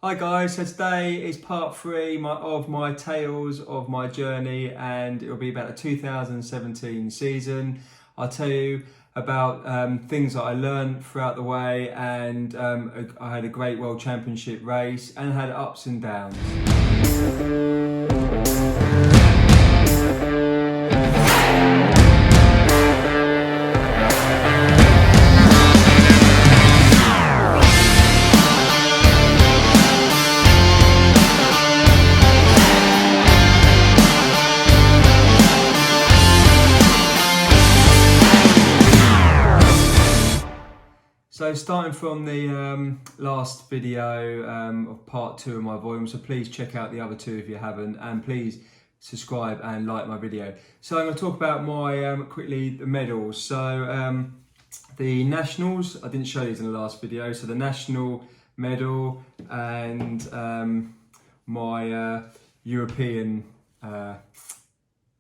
Hi guys, so today is part three of my tales of my journey, and it'll be about the 2017 season. I'll tell you about things that I learned throughout the way, and I had a great World Championship race and had ups and downs. So starting from the last video of part two of my volume, so please check out the other two if you haven't, and please subscribe and like my video. So I'm going to talk about my quickly the medals. So the nationals, I didn't show these in the last video. So the national medal and my European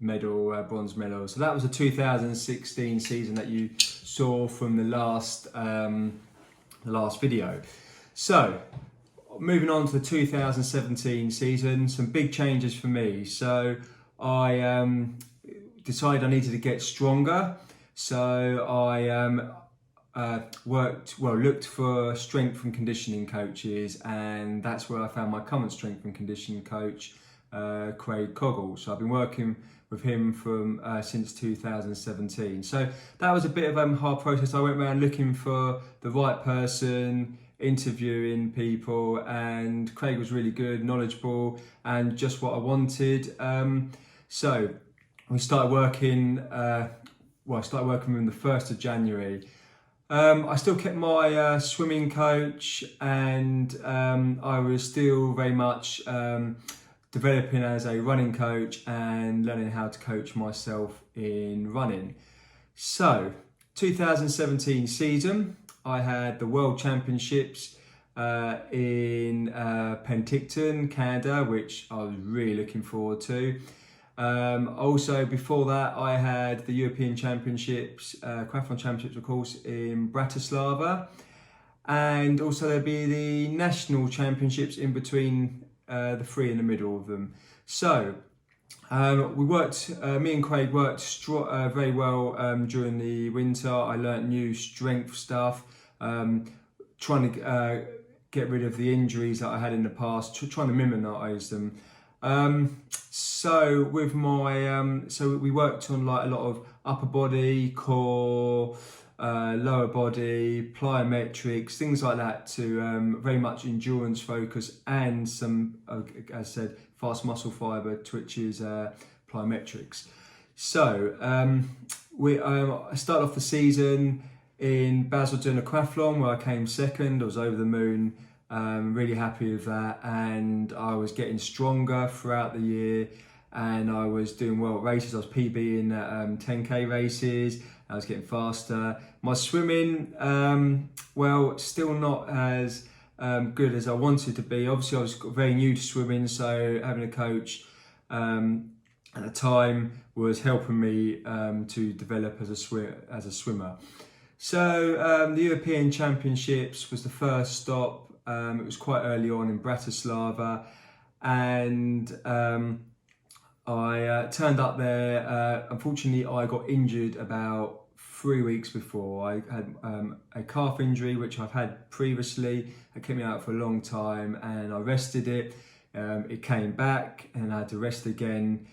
medal, bronze medal. So that was a 2016 season that you saw from the last video. So moving on to the 2017 season, some big changes for me. So I decided I needed to get stronger. So I looked for strength and conditioning coaches, and that's where I found my current strength and conditioning coach, Christodoulou. So I've been working with him from since 2017. So that was a bit of a hard process. I went around looking for the right person, interviewing people, and Craig was really good, knowledgeable, and just what I wanted. So we started working. I started working with him the 1st of January. I still kept my swimming coach, and I was still very much developing as a running coach and learning how to coach myself in running. So 2017 season, I had the World Championships in Penticton, Canada, which I was really looking forward to. Also before that, I had the European Championships, Aquathlon Championships of course, in Bratislava, and also there'd be the National Championships in between the three in the middle of them. So we worked, me and Craig worked very well during the winter. I learnt new strength stuff, trying to get rid of the injuries that I had in the past, trying to minimise them. So with my, so we worked on like a lot of upper body, core, lower body, plyometrics, things like that, to very much endurance focus, and some, as I said, fast muscle fiber twitches, plyometrics. So I started off the season in Basel doing aquathlon, where I came second. I was over the moon, really happy with that, and I was getting stronger throughout the year, and I was doing well at races. I was PBing at 10k races. I was getting faster. My swimming, still not as good as I wanted to be. Obviously, I was very new to swimming, so having a coach at the time was helping me to develop as a swimmer. So the European Championships was the first stop. It was quite early on in Bratislava, and I turned up there. Unfortunately, I got injured about 3 weeks before. I had a calf injury, which I've had previously. It kept me out for a long time, and I rested it. It came back, and I had to rest again.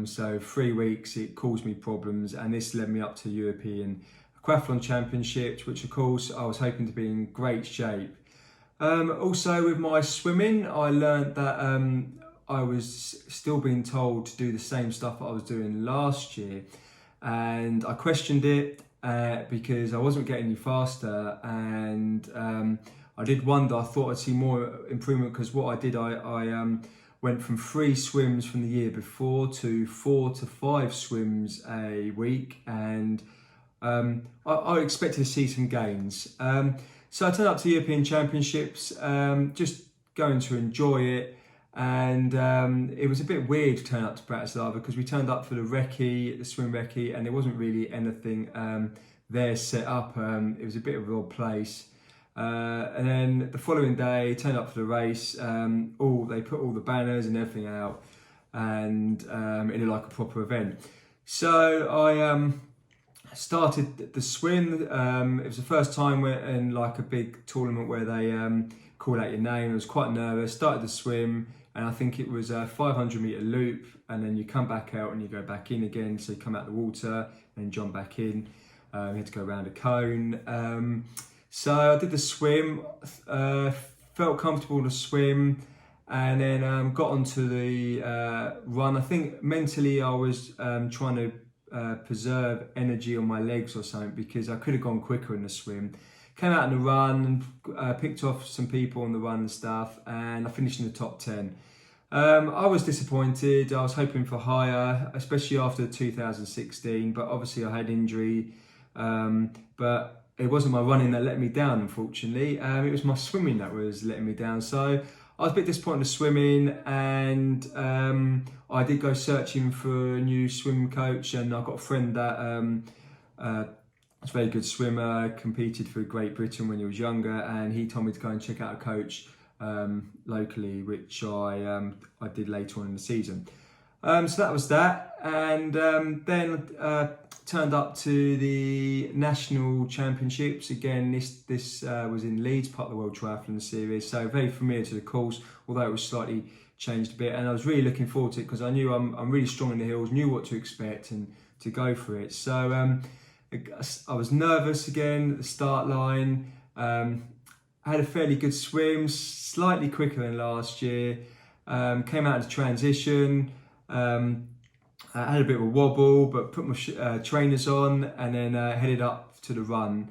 So 3 weeks, it caused me problems, and this led me up to European Aquathlon Championships, which of course I was hoping to be in great shape. Also with my swimming, I learned that I was still being told to do the same stuff that I was doing last year, and I questioned it because I wasn't getting any faster, and I did wonder. I thought I'd see more improvement, because what I did, I went from 3 swims from the year before to 4 to 5 swims a week, and I expected to see some gains. So I turned up to the European Championships, just going to enjoy it. And it was a bit weird to turn up to Bratislava, because we turned up for the recce, the swim recce, and there wasn't really anything there set up. It was a bit of an odd place. And then the following day, turned up for the race. They put all the banners and everything out, and it looked like a proper event. So I started the swim. It was the first time in like a big tournament where they call out your name. I was quite nervous. Started the swim, and I think it was a 500-meter loop, and then you come back out and you go back in again. So you come out the water and jump back in. You had to go around a cone. So I did the swim. Felt comfortable to swim, and then got onto the run. I think mentally I was trying to preserve energy on my legs or something, because I could have gone quicker in the swim. Came out in the run, picked off some people on the run and stuff, and I finished in the top 10. I was disappointed. I was hoping for higher, especially after 2016, but obviously I had injury. But it wasn't my running that let me down, unfortunately. It was my swimming that was letting me down. So I was a bit disappointed in swimming, and I did go searching for a new swim coach, and I got a friend that was a very good swimmer, competed for Great Britain when he was younger, and he told me to go and check out a coach locally, which I did later on in the season. So that was that, and then turned up to the national championships. Again, this was in Leeds, part of the World Triathlon Series, so very familiar to the course, although it was slightly changed a bit, and I was really looking forward to it because I knew I'm really strong in the hills, knew what to expect and to go for it. So I was nervous again at the start line. I had a fairly good swim, slightly quicker than last year. Came out of the transition. I had a bit of a wobble, but put my trainers on, and then headed up to the run.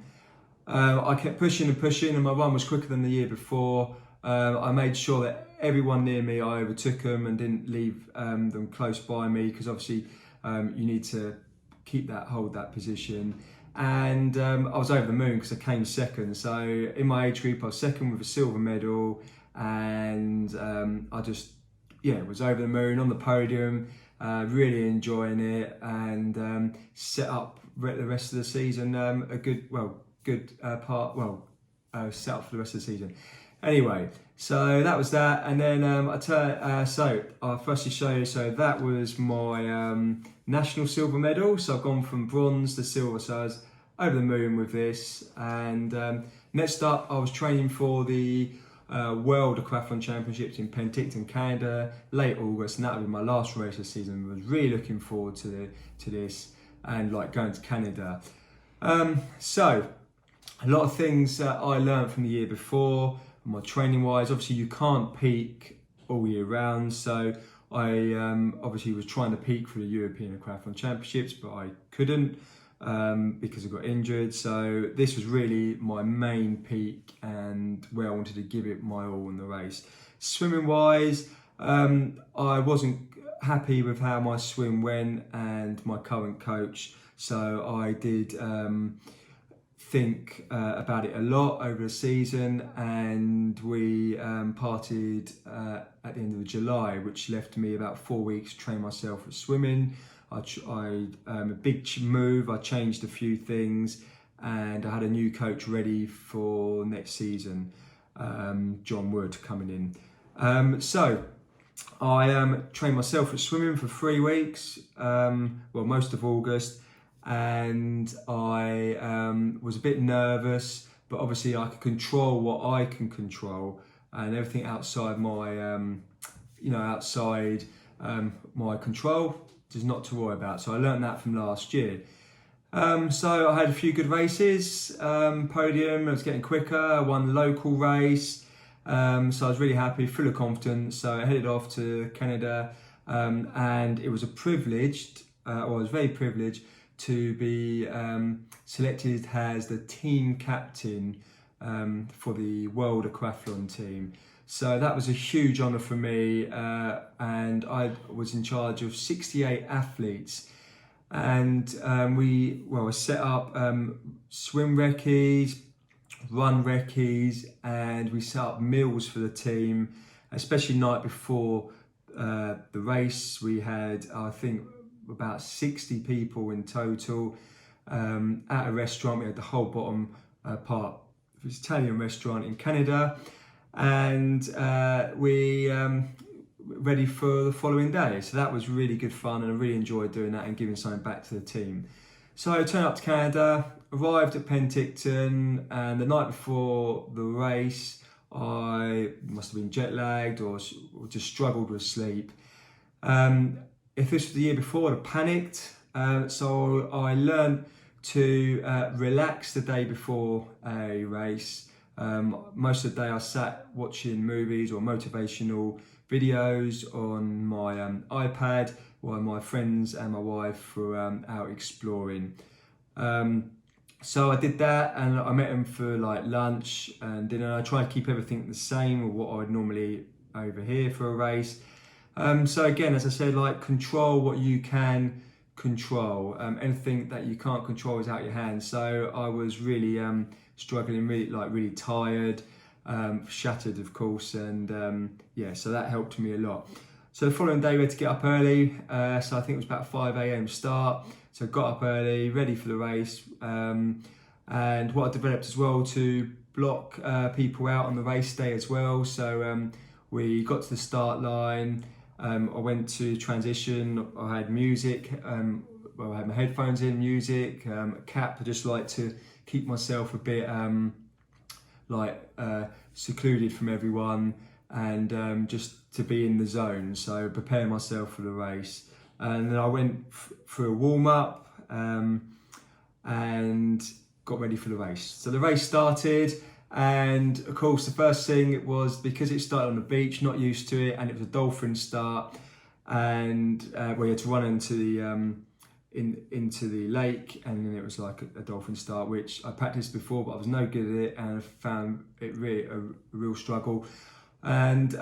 I kept pushing and pushing, and my run was quicker than the year before. I made sure that everyone near me, I overtook them and didn't leave them close by me, because obviously you need to hold that position. And I was over the moon because I came second. So in my age group, I was second with a silver medal, and I just was over the moon on the podium. Really enjoying it, and set up the rest of the season set up for the rest of the season. Anyway, so that was that, and then I'll firstly show you. So that was my national silver medal. So I've gone from bronze to silver. So I was over the moon with this. And next up, I was training for the World Aquathlon Championships in Penticton, Canada, late August, and that would be my last race of the season. I was really looking forward to this, and like going to Canada. So a lot of things that I learned from the year before, my training wise. Obviously you can't peak all year round, so I obviously was trying to peak for the European Aquathlon Championships, but I couldn't. Because I got injured, so this was really my main peak and where I wanted to give it my all in the race. Swimming wise, I wasn't happy with how my swim went and my current coach, so I did think about it a lot over the season, and we parted at the end of July, which left me about 4 weeks to train myself for swimming. A big move. I changed a few things, and I had a new coach ready for next season, John Wood, coming in. So I trained myself at swimming for 3 weeks, most of August, and I was a bit nervous, but obviously I could control what I can control, and everything outside my my control is not to worry about. So I learned that from last year. So I had a few good races, podium, I was getting quicker, I won the local race, so I was really happy, full of confidence. So I headed off to Canada, and it was a privilege, I was very privileged to be selected as the team captain for the World Aquathlon team. So that was a huge honour for me, and I was in charge of 68 athletes, and we set up swim recce's, run recce's, and we set up meals for the team, especially night before the race. We had, I think, about 60 people in total at a restaurant. We had the whole bottom part Italian restaurant in Canada, and we ready for the following day. So that was really good fun, and I really enjoyed doing that and giving something back to the team. So I turned up to Canada, arrived at Penticton, and the night before the race, I must have been jet lagged or just struggled with sleep. If this was the year before, I'd have panicked. So I learned to relax the day before a race. Most of the day I sat watching movies or motivational videos on my iPad while my friends and my wife were out exploring. So I did that, and I met them for like lunch and dinner. I tried to keep everything the same with what I would normally over here for a race. So again, as I said, like, control what you can control. Anything that you can't control is out of your hands. So I was really struggling, really tired, shattered of course, and yeah, so that helped me a lot. So the following day we had to get up early, so I think it was about 5 a.m. start. So got up early, ready for the race, and what I developed as well to block people out on the race day as well. So we got to the start line. I went to transition. I had music. I had my headphones in, music, a cap. I just like to keep myself a bit secluded from everyone, and just to be in the zone. So prepare myself for the race. And then I went through a warm up and got ready for the race. So the race started, and of course the first thing it was, because it started on the beach, not used to it, and it was a dolphin start, and we had to run into the lake, and then it was like a dolphin start, which I practiced before, but I was no good at it, and I found it really a real struggle. And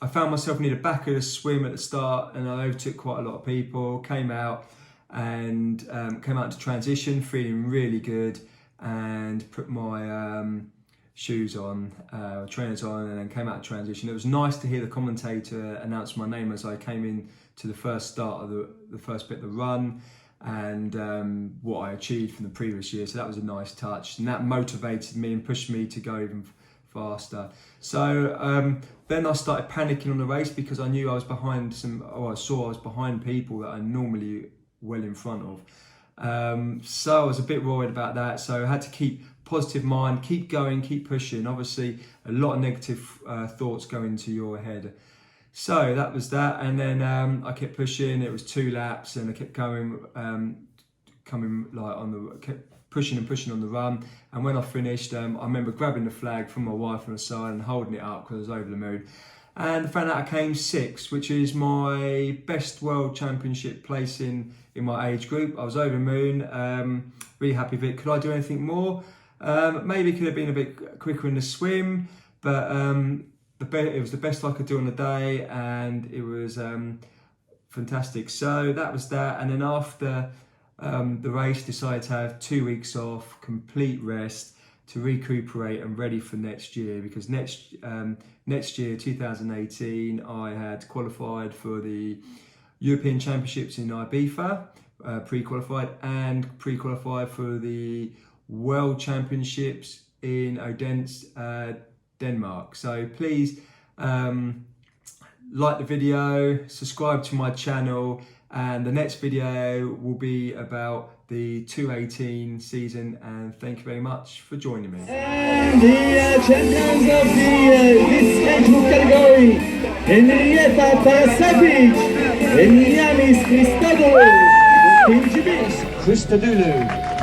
I found myself near the back of the swim at the start, and I overtook quite a lot of people, came out to transition feeling really good, and put my shoes on, trainers on, and then came out of transition. It was nice to hear the commentator announce my name as I came in to the first start of the first bit of the run, and what I achieved from the previous year. So that was a nice touch, and that motivated me and pushed me to go even faster. So then I started panicking on the race, because I knew I was behind I saw I was behind people that I'm normally well in front of. So I was a bit worried about that. So I had to keep positive mind, keep going, keep pushing. Obviously, a lot of negative thoughts go into your head. So that was that, and then I kept pushing. It was 2 laps, and I kept going, kept pushing and pushing on the run. And when I finished, I remember grabbing the flag from my wife on the side and holding it up because I was over the moon. And I found out I came 6th, which is my best world championship place in my age group. I was over the moon, really happy with it. Could I do anything more? Maybe could have been a bit quicker in the swim, but it was the best I could do on the day, and it was fantastic. So that was that, and then after the race, decided to have 2 weeks off, complete rest, to recuperate and ready for next year, because next year, 2018, I had qualified for the European Championships in Ibiza, pre-qualified, and pre-qualified for the World Championships in Odense, Denmark. So please like the video, subscribe to my channel, and the next video will be about the 2018 season, and thank you very much for joining me. And the champions of this age group category, Henrietta Parasapic and Yiannis Christodoulou. Christodoulou.